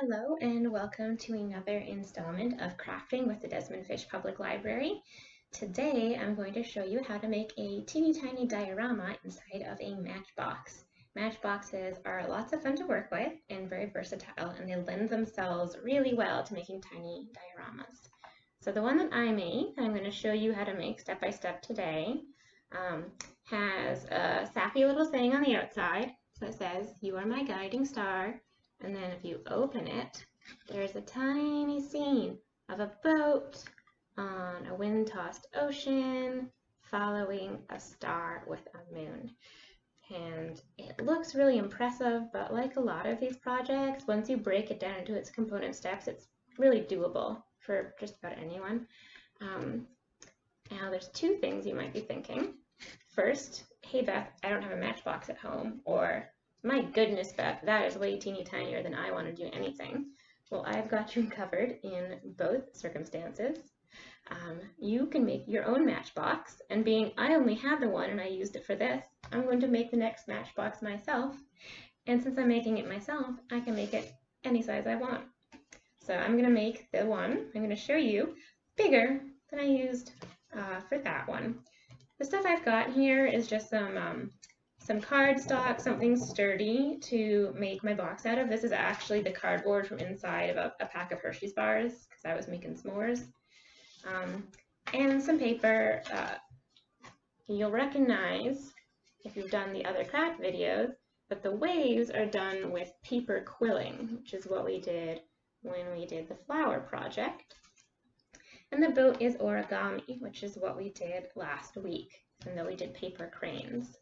Hello and welcome to another installment of Crafting with the Desmond-Fish Public Library. Today I'm going to show you how to make a teeny tiny diorama inside of a matchbox. Matchboxes are lots of fun to work with and very versatile, and they lend themselves really well to making tiny dioramas. So the one that I made, that I'm going to show you how to make step by step today, has a sappy little saying on the outside. So it says, "You are my guiding star." And then if you open it, there's a tiny scene of a boat on a wind-tossed ocean following a star with a moon. And it looks really impressive, but like a lot of these projects, once you break it down into its component steps, it's really doable for just about anyone. Now there's two things you might be thinking. First, hey Beth, I don't have a matchbox at home, or my goodness, Beth, that is way teeny tinier than I want to do anything. Well, I've got you covered in both circumstances. You can make your own matchbox, and being I only had the one and I used it for this, I'm going to make the next matchbox myself. And since I'm making it myself, I can make it any size I want. So I'm going to make the one I'm going to show you bigger than I used for that one. The stuff I've got here is just some cardstock, something sturdy to make my box out of. This is actually the cardboard from inside of a pack of Hershey's bars, because I was making s'mores. And some paper. You'll recognize, if you've done the other craft videos, that the waves are done with paper quilling, which is what we did when we did the flower project. And the boat is origami, which is what we did last week, even though we did paper cranes.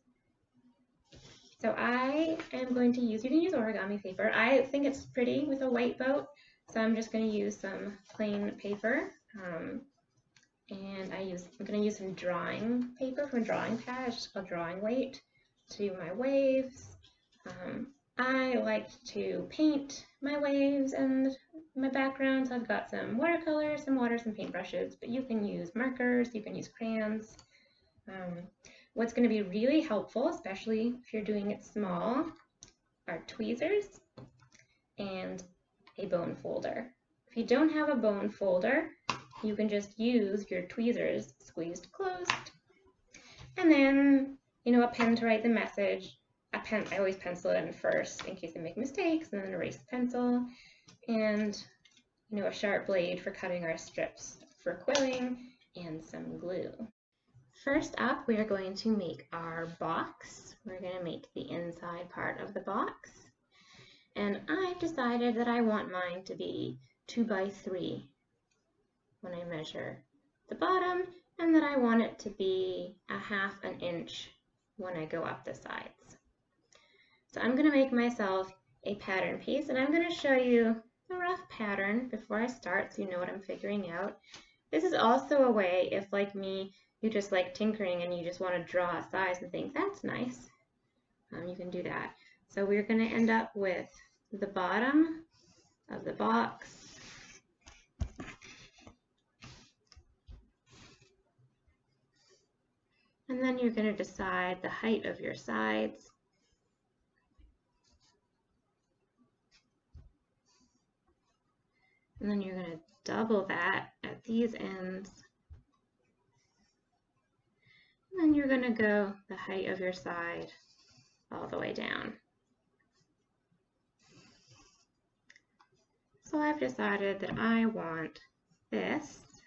So I am going to use, you can use origami paper. I think it's pretty with a white boat, so I'm just going to use some plain paper. And I'm going to use some drawing paper from a drawing pad, it's just called drawing weight, to do my waves. I like to paint my waves and my backgrounds. I've got some watercolors, some water, some paintbrushes, but you can use markers, you can use crayons. What's going to be really helpful, especially if you're doing it small, are tweezers and a bone folder. If you don't have a bone folder, you can just use your tweezers squeezed closed. And then, a pen to write the message. I always pencil it in first in case I make mistakes, and then erase the pencil. And, a sharp blade for cutting our strips for quilling, and some glue. First up, we are going to make our box. We're going to make the inside part of the box. And I've decided that I want mine to be 2 by 3 when I measure the bottom, and that I want it to be 1/2 inch when I go up the sides. So I'm going to make myself a pattern piece, and I'm going to show you a rough pattern before I start so you know what I'm figuring out. This is also a way, if like me, you just like tinkering and you just want to draw a size and think, that's nice, you can do that. So we're going to end up with the bottom of the box, and then you're going to decide the height of your sides. And then you're going to double that at these ends. And then you're going to go the height of your side all the way down. So I've decided that I want this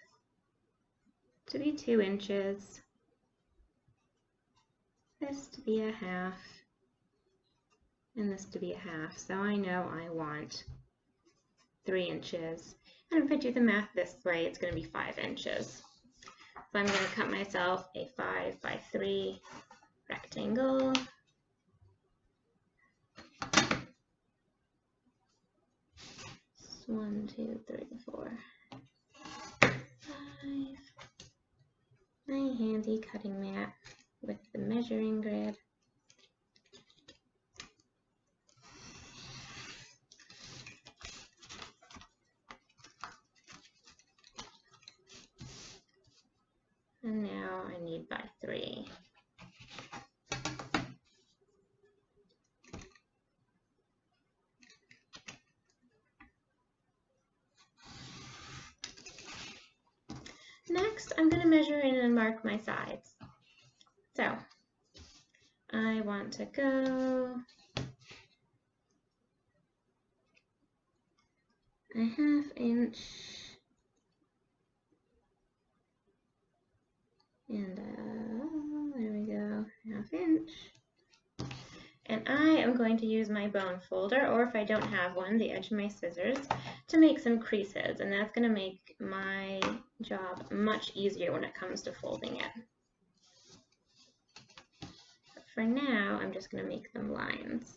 to be 2 inches, this to be 1/2, and this to be 1/2. So I know I want 3 inches. And if I do the math this way, it's going to be 5 inches. So I'm going to cut myself a 5 by 3 rectangle. It's 1, 2, 3, 4, 5. My handy cutting mat with the measuring grid. And now I need by 3. Next, I'm going to measure in and mark my sides. So I want to go a 1/2 inch and there we go, 1/2 inch. And I am going to use my bone folder, or if I don't have one, the edge of my scissors, to make some creases, and that's going to make my job much easier when it comes to folding it. But for now, I'm just going to make them lines.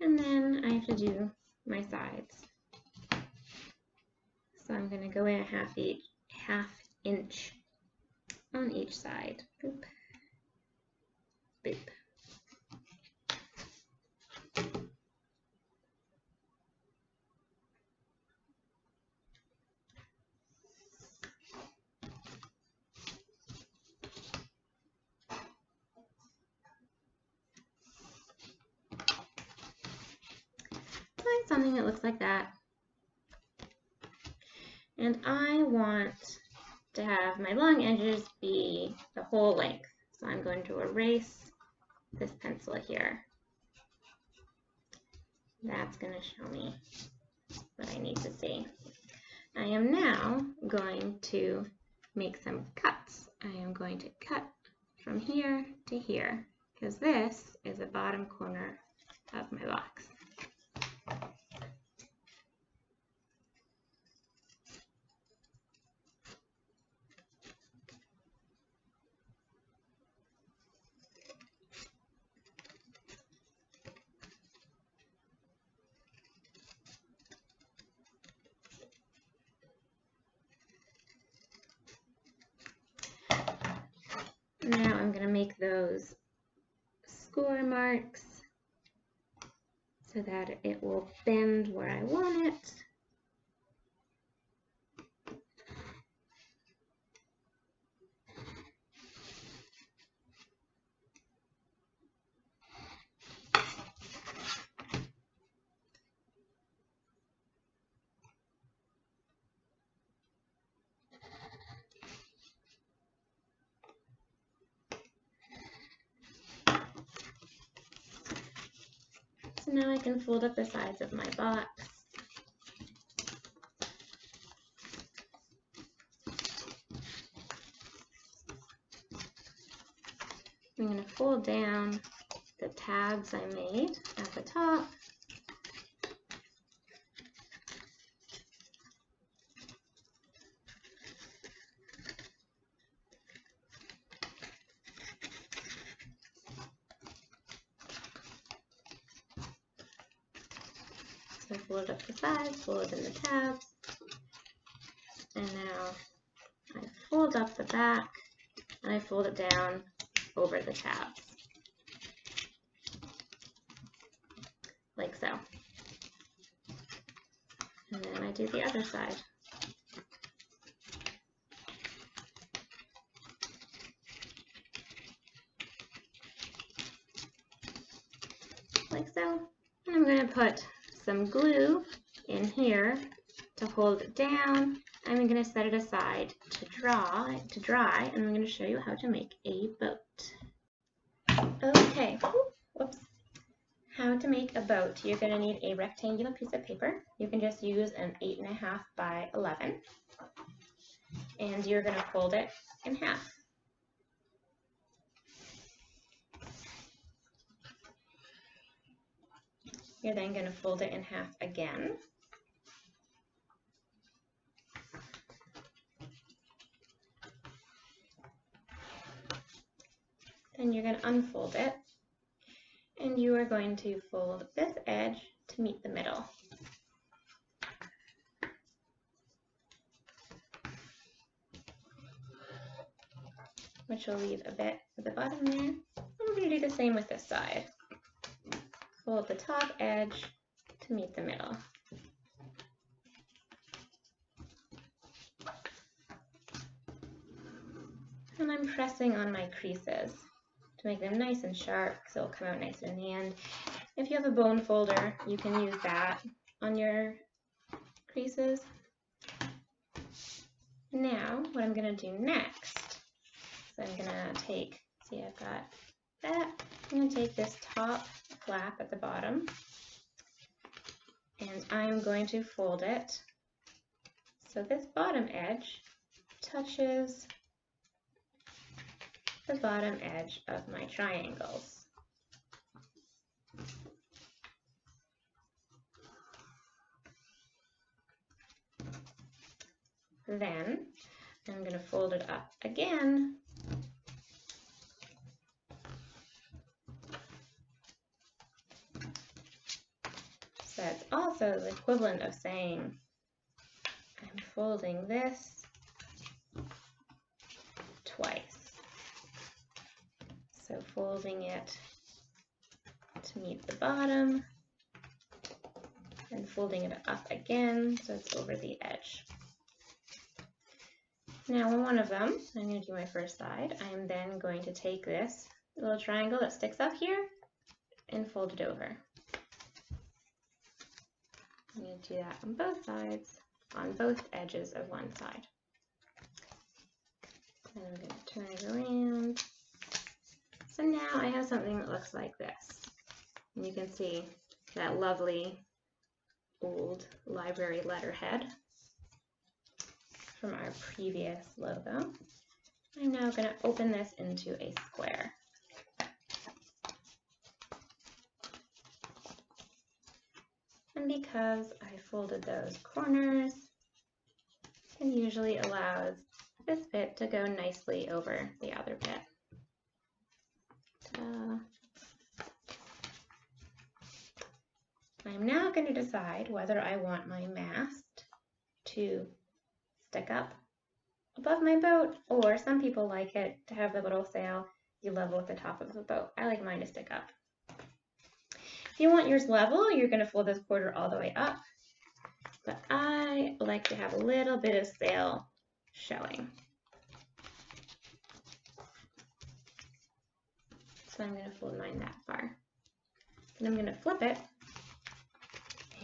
And then I have to do my sides. So I'm going to go in a 1/2 inch on each side. Boop, boop. Find something that looks like that. And I want to have my long edges be the whole length. So I'm going to erase this pencil here. That's going to show me what I need to see. I am now going to make some cuts. I am going to cut from here to here, because this is the bottom corner of my box. Now I'm going to make those score marks so that it will bend where I want it. So now I can fold up the sides of my box. I'm going to fold down the tabs I made at the top. So I fold up the sides, fold in the tabs, and now I fold up the back and I fold it down over the tabs, like so. And then I do the other side. Like so. And I'm going to put some glue in here to hold it down. I'm going to set it aside to dry, and I'm going to show you how to make a boat. Okay, whoops. How to make a boat. You're going to need a rectangular piece of paper. You can just use an 8.5 by 11, and you're going to fold it in half. You're then going to fold it in half again. Then you're going to unfold it, and you are going to fold this edge to meet the middle. Which will leave a bit at the bottom there. And we're going to do the same with this side. Fold the top edge to meet the middle. and I'm pressing on my creases to make them nice and sharp so it'll come out nice in the end. If you have a bone folder, you can use that on your creases. Now, what I'm going to do next is I'm going to take, see I've got that, I'm going to take this top flap at the bottom and I'm going to fold it so this bottom edge touches the bottom edge of my triangles. Then I'm going to fold it up again so it's also the equivalent of saying I'm folding this twice. So folding it to meet the bottom and folding it up again so it's over the edge. Now on one of them, I'm going to do my first side, I'm then going to take this little triangle that sticks up here and fold it over. I'm going to do that on both sides, on both edges of one side. And I'm going to turn it around. So now I have something that looks like this. And you can see that lovely old library letterhead from our previous logo. I'm now going to open this into a square. And because I folded those corners, it usually allows this bit to go nicely over the other bit. I'm now going to decide whether I want my mast to stick up above my boat, or some people like it to have the little sail be level with the top of the boat. I like mine to stick up. If you want yours level, you're going to fold this quarter all the way up, but I like to have a little bit of sail showing. So I'm going to fold mine that far. Then I'm going to flip it,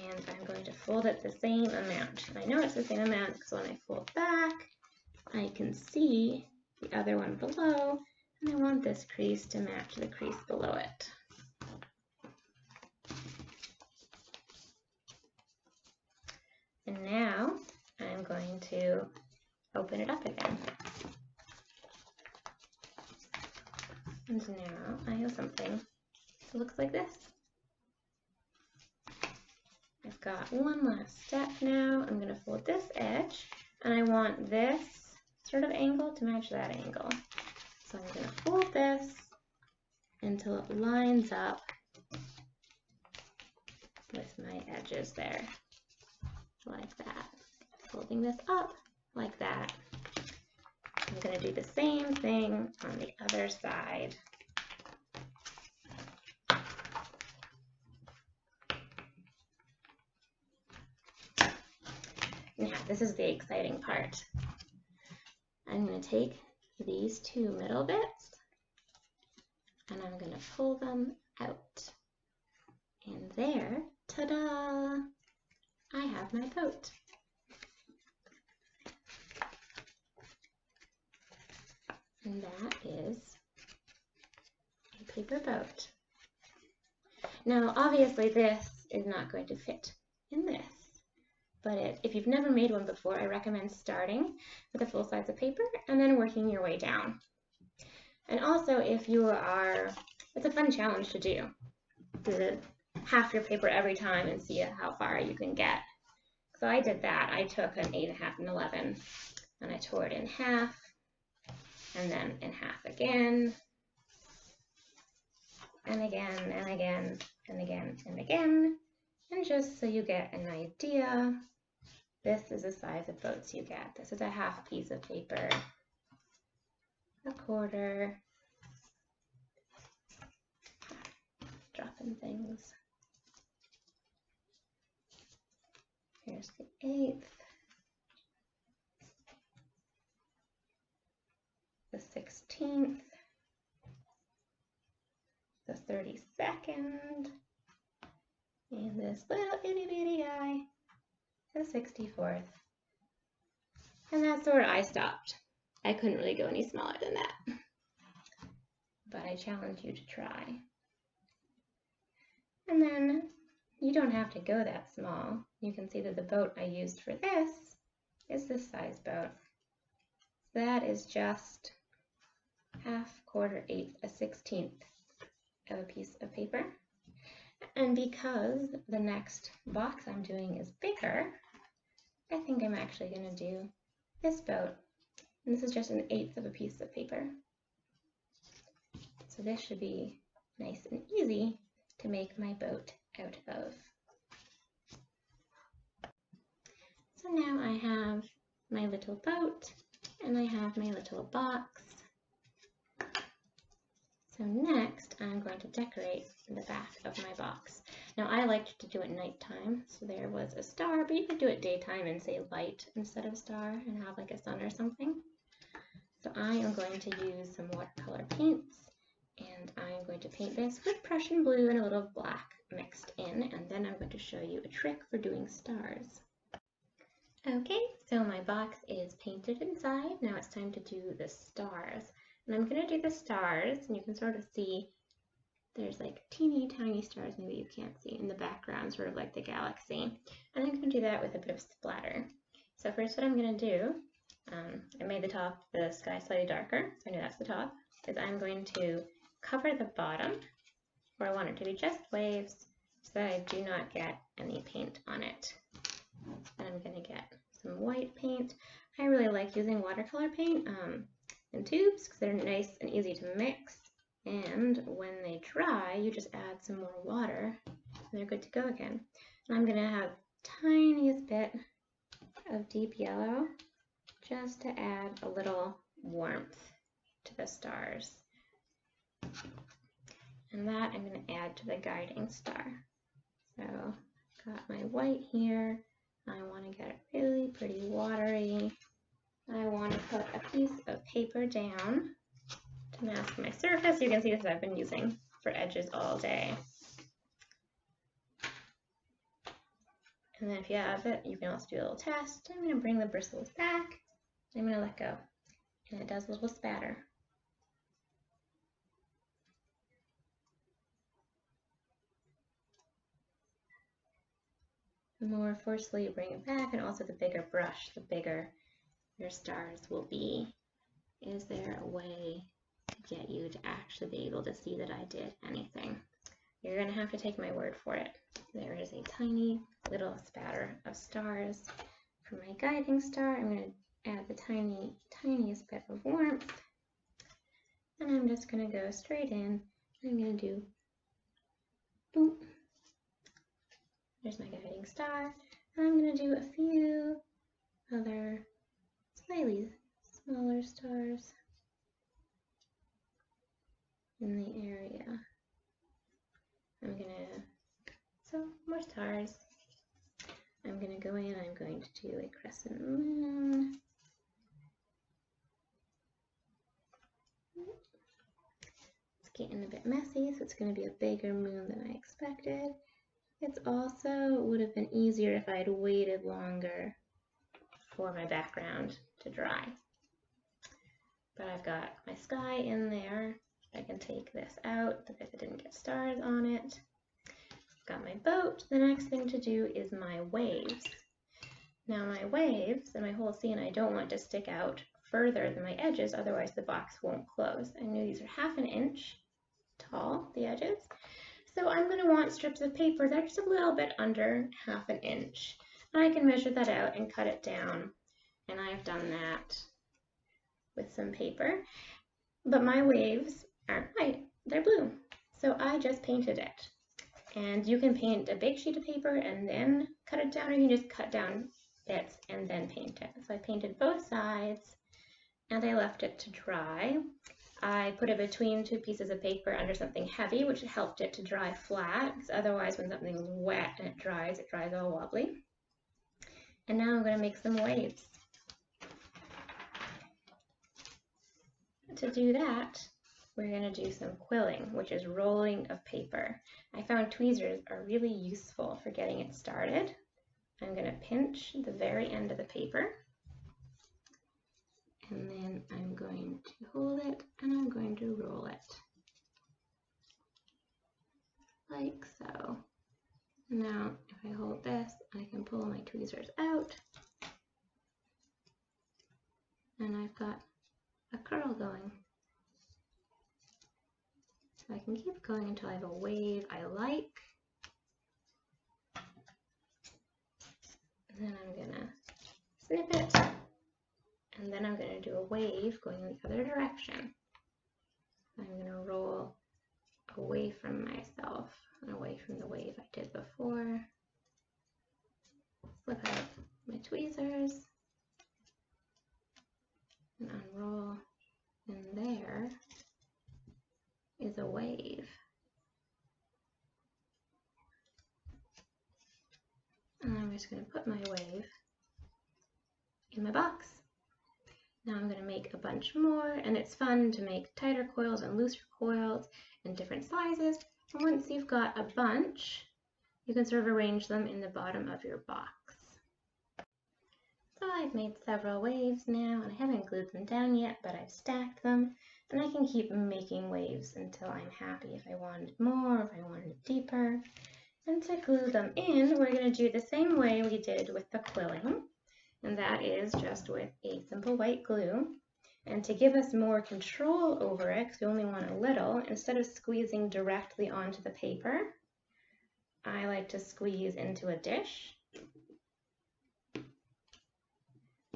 and I'm going to fold it the same amount. And I know it's the same amount because when I fold back, I can see the other one below, and I want this crease to match the crease below it. And now I'm going to open it up again. And now I have something that looks like this. I've got one last step now. I'm going to fold this edge, and I want this sort of angle to match that angle. So I'm going to fold this until it lines up with my edges there, like that. Folding this up like that. I'm going to do the same thing on the other side. Now, this is the exciting part. I'm going to take these two middle bits and I'm going to pull them out. And there, ta-da! I have my boat. And that is a paper boat. Now, obviously this is not going to fit in this, but if you've never made one before, I recommend starting with a full size of paper and then working your way down. And also, if you are, it's a fun challenge to do half your paper every time and see how far you can get. So I did that. I took an 8.5 and 11 and I tore it in half and then in half again and again and again and again and again. And just so you get an idea, this is the size of boats you get. This is a half piece of paper, a quarter, dropping things. Here's the 1/8, the 32nd, and this little itty bitty guy, the 64th. And that's where I stopped. I couldn't really go any smaller than that, but I challenge you to try. And then you don't have to go that small. You can see that the boat I used for this is this size boat. That is just half, quarter, eighth, a 16th of a piece of paper. And because the next box I'm doing is bigger, I think I'm actually going to do this boat. And this is just an eighth of a piece of paper. So this should be nice and easy to make my boat out of. So now I have my little boat and I have my little box. So next I'm going to decorate the back of my box. Now I liked to do it nighttime, so there was a star, but you could do it daytime and say light instead of star and have like a sun or something. So I am going to use some watercolor paints, and I'm going to paint this with Prussian blue and a little black mixed in, and then I'm going to show you a trick for doing stars. Okay, so my box is painted inside. Now it's time to do the stars. And I'm going to do the stars, and you can sort of see there's like teeny tiny stars maybe you can't see in the background, sort of like the galaxy. And I'm going to do that with a bit of splatter. So first what I'm going to do, I made the sky slightly darker, so I know that's the top, is I'm going to cover the bottom, where I want it to be just waves, so that I do not get any paint on it. And I'm going to get some white paint. I really like using watercolor paint in tubes because they're nice and easy to mix. And when they dry, you just add some more water and they're good to go again. And I'm going to have tiniest bit of deep yellow just to add a little warmth to the stars. And that I'm going to add to the guiding star. So got my white here. I want to get it really pretty watery. I want to put a piece of paper down to mask my surface. You can see this I've been using for edges all day. And then if you have it, you can also do a little test. I'm going to bring the bristles back. I'm going to let go. And it does a little spatter. The more forcefully you bring it back, and also the bigger brush, the bigger your stars will be. Is there a way to get you to actually be able to see that I did anything? You're going to have to take my word for it. There is a tiny little spatter of stars. For my guiding star, I'm going to add the tiniest bit of warmth. And I'm just going to go straight in. I'm going to do boop. There's my guiding star. And I'm going to do a few other slightly smaller stars in the area. So more stars. I'm going to go in, I'm going to do a crescent moon. It's getting a bit messy, so it's going to be a bigger moon than I expected. It's also would have been easier if I had waited longer for my background to dry. But I've got my sky in there. I can take this out because it didn't get stars on it. Got my boat. The next thing to do is my waves. Now my waves and my whole scene, I don't want to stick out further than my edges, otherwise the box won't close. I know these are 1/2 inch tall, the edges. So I'm going to want strips of paper that are just a little bit under 1/2 inch. And I can measure that out and cut it down. And I've done that with some paper. But my waves aren't white, they're blue. So I just painted it. And you can paint a big sheet of paper and then cut it down, or you can just cut down bits and then paint it. So I painted both sides and I left it to dry. I put it between 2 pieces of paper under something heavy, which helped it to dry flat, because otherwise when something's wet and it dries all wobbly. And now I'm going to make some waves. To do that, we're going to do some quilling, which is rolling of paper. I found tweezers are really useful for getting it started. I'm going to pinch the very end of the paper, and then I'm going to hold it and I'm going to roll it like so. Now if I hold this, I can pull my tweezers out and I've got a curl going. So I can keep going until I have a wave I like. And then I'm gonna snip it, and then I'm gonna do a wave going in the other direction. I'm gonna roll away from myself and away from the wave I did before. Flip out my tweezers and unroll, and there is a wave. And I'm just going to put my wave in my box. Now I'm going to make a bunch more, and it's fun to make tighter coils and looser coils in different sizes. And once you've got a bunch, you can sort of arrange them in the bottom of your box. So I've made several waves now, and I haven't glued them down yet, but I've stacked them, and I can keep making waves until I'm happy if I wanted more, if I wanted it deeper. And to glue them in, we're going to do the same way we did with the quilling, and that is just with a simple white glue. And to give us more control over it, because we only want a little, instead of squeezing directly onto the paper, I like to squeeze into a dish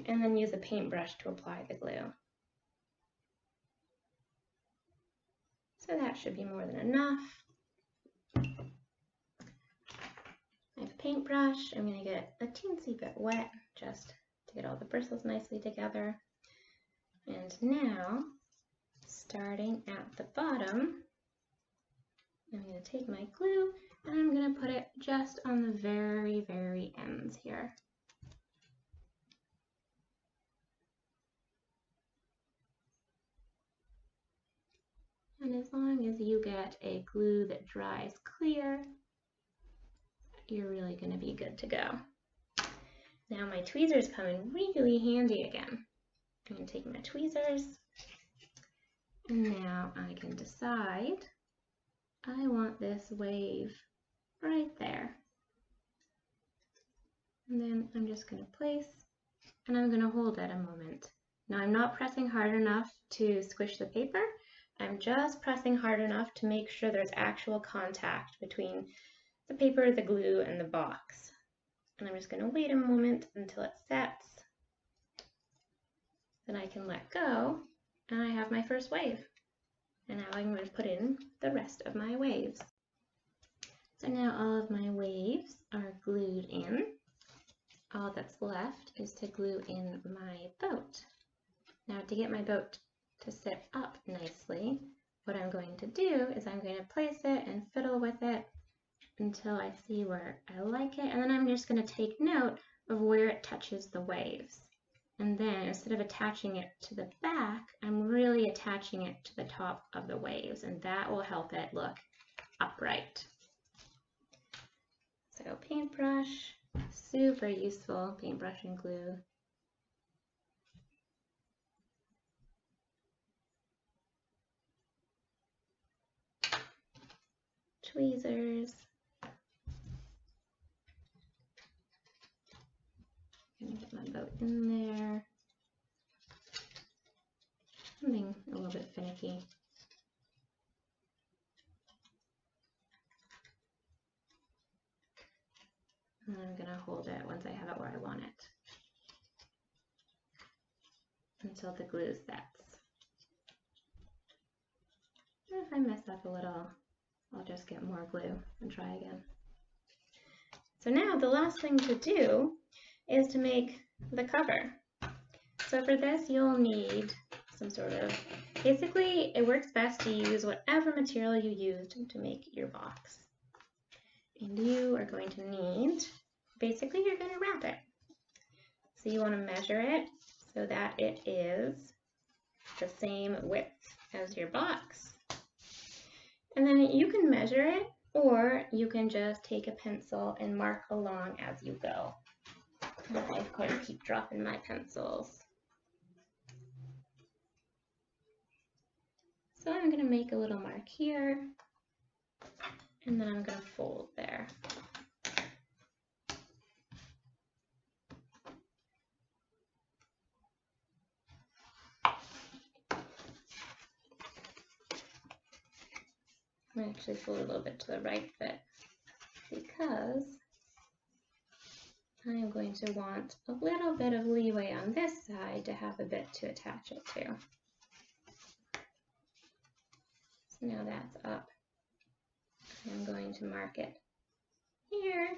and then use a paintbrush to apply the glue. So that should be more than enough. I have a paintbrush. I'm going to get a teensy bit wet just to get all the bristles nicely together. And now, starting at the bottom, I'm going to take my glue and I'm going to put it just on the very, very ends here. And as long as you get a glue that dries clear, you're really going to be good to go. Now my tweezers come in really handy again. I'm going to take my tweezers, and now I can decide I want this wave right there. And then I'm just going to place, and I'm going to hold it a moment. Now I'm not pressing hard enough to squish the paper. I'm just pressing hard enough to make sure there's actual contact between the paper, the glue, and the box. And I'm just going to wait a moment until it sets. Then I can let go, and I have my first wave. And now I'm going to put in the rest of my waves. So now all of my waves are glued in. All that's left is to glue in my boat. Now to get my boat to sit up nicely, what I'm going to do is I'm going to place it and fiddle with it until I see where I like it, and then I'm just going to take note of where it touches the waves. And then instead of attaching it to the back, I'm really attaching it to the top of the waves, and that will help it look upright. So paintbrush, super useful, paintbrush and glue. Tweezers. Gonna get my boat in there. I'm being a little bit finicky. And I'm gonna hold it once I have it where I want it until the glue sets. And if I mess up a little, I'll just get more glue and try again. So now the last thing to do is to make the cover. So for this you'll need some sort of, basically it works best to use whatever material you used to make your box. And you are going to need, basically you're going to wrap it. So you want to measure it so that it is the same width as your box. And then you can measure it, or you can just take a pencil and mark along as you go. And I, of course, keep dropping my pencils. So I'm going to make a little mark here, and then I'm going to fold there. I'm actually fold a little bit to the right bit because I'm going to want a little bit of leeway on this side to have a bit to attach it to. So now that's up. I'm going to mark it here,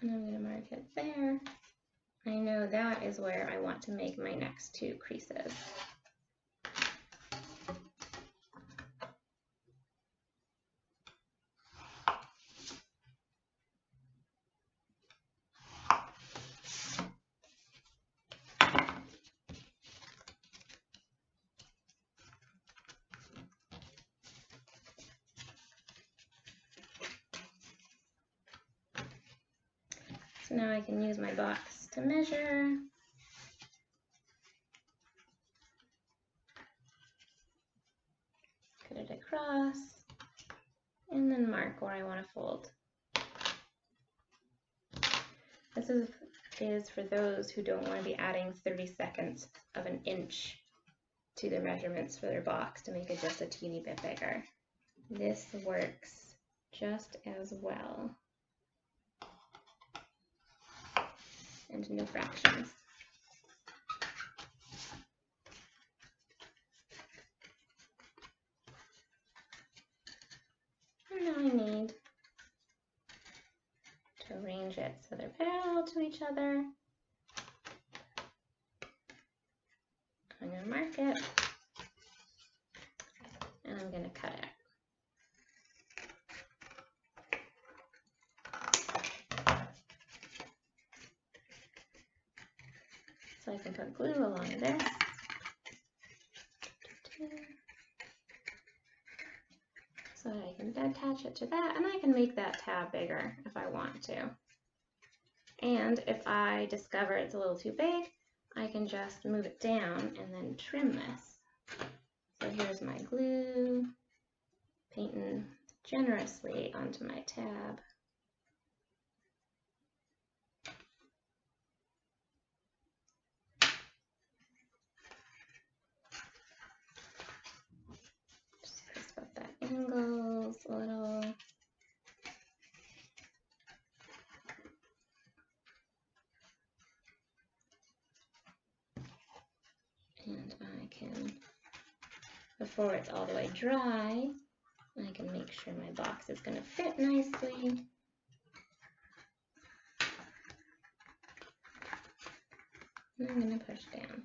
and I'm going to mark it there. I know that is where I want to make my next two creases. So now I can use my box to measure. Cut it across, and then mark where I want to fold. This is for those who don't want to be adding 32nds of an inch to their measurements for their box to make it just a teeny bit bigger. This works just as well. And no fractions. And now I need to arrange it so they're parallel to each other. I'm going to mark it, and I'm going to cut it. So I can put glue along this. So that I can attach it to that, and I can make that tab bigger if I want to. And if I discover it's a little too big, I can just move it down and then trim this. So here's my glue, painting generously onto my tab. Just crisp up that angles a little. And I can, before it's all the way dry, I can make sure my box is going to fit nicely. And I'm going to push down.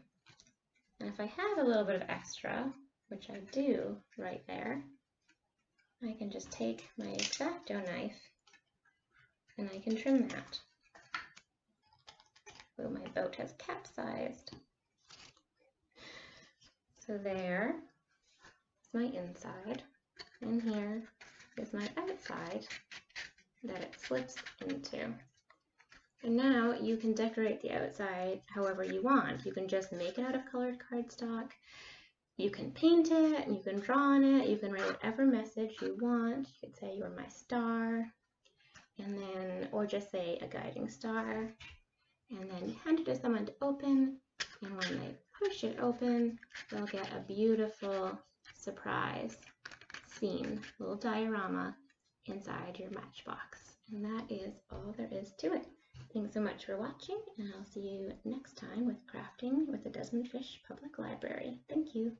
And if I have a little bit of extra, which I do right there, I can just take my X-Acto knife and I can trim that. Oh, my boat has capsized. So there is my inside, and here is my outside that it slips into. And now you can decorate the outside however you want. You can just make it out of colored cardstock. You can paint it, you can draw on it, you can write whatever message you want. You could say you're my star, and then, or just say a guiding star. And then you hand it to someone to open, and when they push it open, they'll get a beautiful surprise scene, little diorama inside your Matchbox. And that is all there is to it. Thanks so much for watching, and I'll see you next time with crafting with the Desmond-Fish Public Library. Thank you.